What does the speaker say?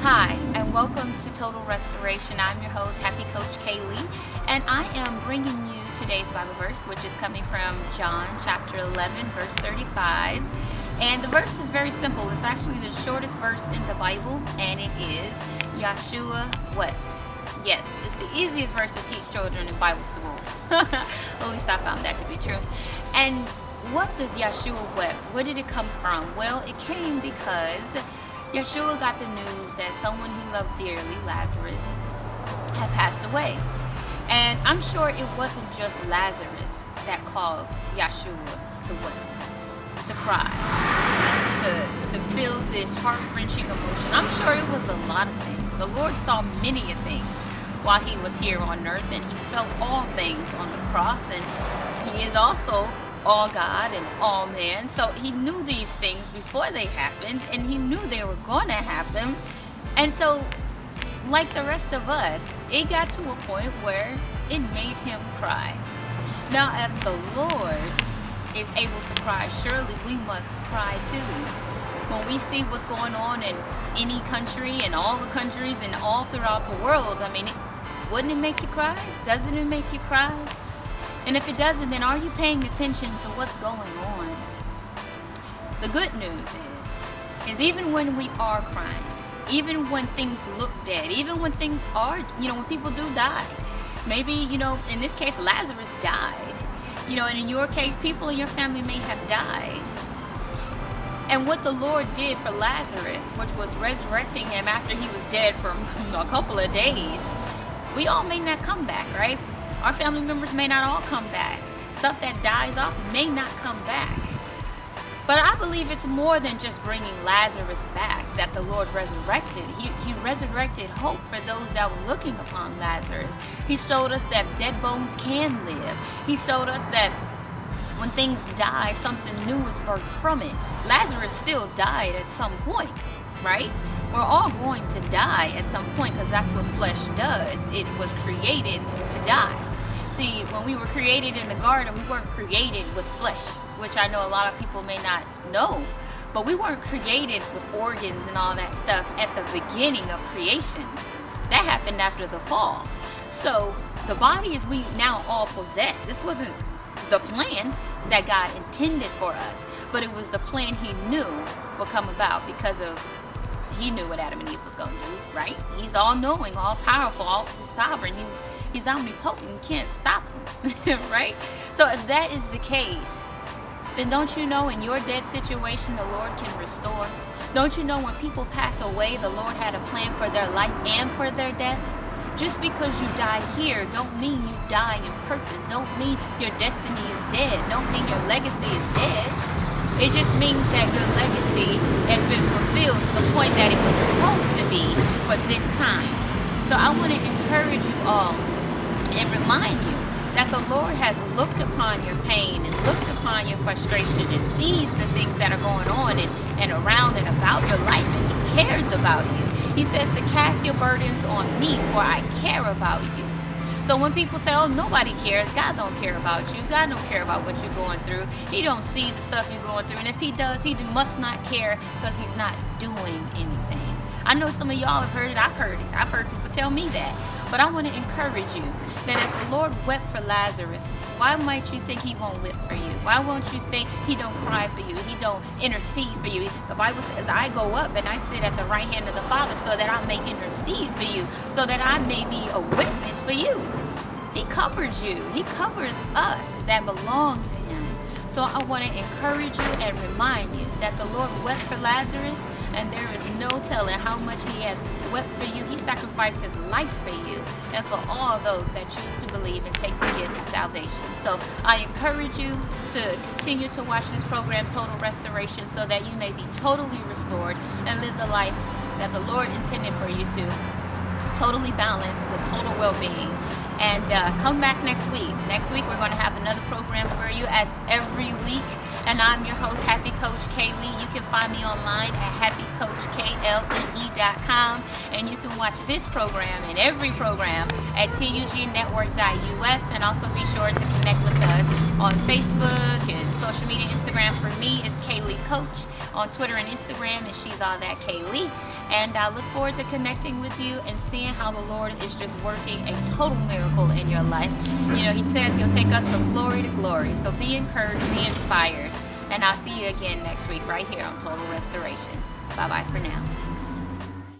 Hi, and welcome to Total Restoration. I'm your host, Happy Coach Kaylee, and I am bringing you today's Bible verse, which is coming from John chapter 11, verse 35. And the verse is very simple. It's actually the shortest verse in the Bible, and it is, Yahshua wept. Yes, it's the easiest verse to teach children in Bible school. At least I found that to be true. And what does Yahshua wept? Where did it come from? Well, it came because Yahshua got the news that someone he loved dearly, Lazarus, had passed away. And I'm sure it wasn't just Lazarus that caused Yahshua to weep, to cry, to feel this heart-wrenching emotion. I'm sure it was a lot of things. The Lord saw many things while he was here on earth, and he felt all things on the cross, and he is also all God and all man. So he knew these things before they happened, and he knew they were going to happen. And so, like the rest of us, it got to a point where it made him cry. Now, if the Lord is able to cry, surely we must cry too. When we see what's going on in any country and all the countries and all throughout the world, I mean, wouldn't it make you cry? Doesn't it make you cry? And if it doesn't, then are you paying attention to what's going on? The good news is even when we are crying, even when things look dead, even when things are, when people do die, maybe, in this case, Lazarus died, and in your case, people in your family may have died. And what the Lord did for Lazarus, which was resurrecting him after he was dead for a couple of days, we all may not come back, right? Our family members may not all come back. Stuff that dies off may not come back. But I believe it's more than just bringing Lazarus back that the Lord resurrected. He resurrected hope for those that were looking upon Lazarus. He showed us that dead bones can live. He showed us that when things die, something new is birthed from it. Lazarus still died at some point, right? We're all going to die at some point because that's what flesh does. It was created to die. See, when we were created in the garden, we weren't created with flesh, which I know a lot of people may not know. But we weren't created with organs and all that stuff at the beginning of creation. That happened after the fall. So the bodies we now all possess, this wasn't the plan that God intended for us, but it was the plan he knew would come about because of he knew what Adam and Eve was going to do, right? He's all-knowing, all-powerful, all-sovereign. He's omnipotent. You can't stop him, right? So if that is the case, then don't you know in your dead situation, the Lord can restore? Don't you know when people pass away, the Lord had a plan for their life and for their death? Just because you die here don't mean you die in purpose. Don't mean your destiny is dead. Don't mean your legacy is dead. It just means that your legacy has been fulfilled to the point that it was supposed to be for this time. So I want to encourage you all and remind you that the Lord has looked upon your pain and looked upon your frustration and sees the things that are going on and around and about your life, and he cares about you. He says to cast your burdens on me, for I care about you. So when people say, oh, nobody cares, God don't care about you. God don't care about what you're going through. He don't see the stuff you're going through. And if he does, he must not care because he's not doing anything. I know some of y'all have heard it. I've heard it. I've heard people tell me that. But I want to encourage you that if the Lord wept for Lazarus, why might you think he won't weep for you? Why won't you think he don't cry for you? He don't intercede for you? The Bible says, I go up and I sit at the right hand of the Father so that I may intercede for you, so that I may be a witness for you. He covers you. He covers us that belong to him. So I want to encourage you and remind you that the Lord wept for Lazarus, and there is no telling how much he has wept for you. He sacrificed his life for you and for all those that choose to believe and take the gift of salvation. So I encourage you to continue to watch this program, Total Restoration, so that you may be totally restored and live the life that the Lord intended for you to, totally balanced with total well-being And come back next week. Next week, we're going to have another program for you as every week. And I'm your host, Happy Coach Kaylee. You can find me online at happycoachklee.com. And you can watch this program and every program at tugnetwork.us. And also be sure to connect with us on Facebook and social media. Instagram for me is Kaylee Coach. On Twitter and Instagram is She's All That Kaylee. And I look forward to connecting with you and seeing how the Lord is just working a total miracle in your life. You know, He says He'll take us from glory to glory. So be encouraged, be inspired. And I'll see you again next week right here on Total Restoration. Bye-bye for now.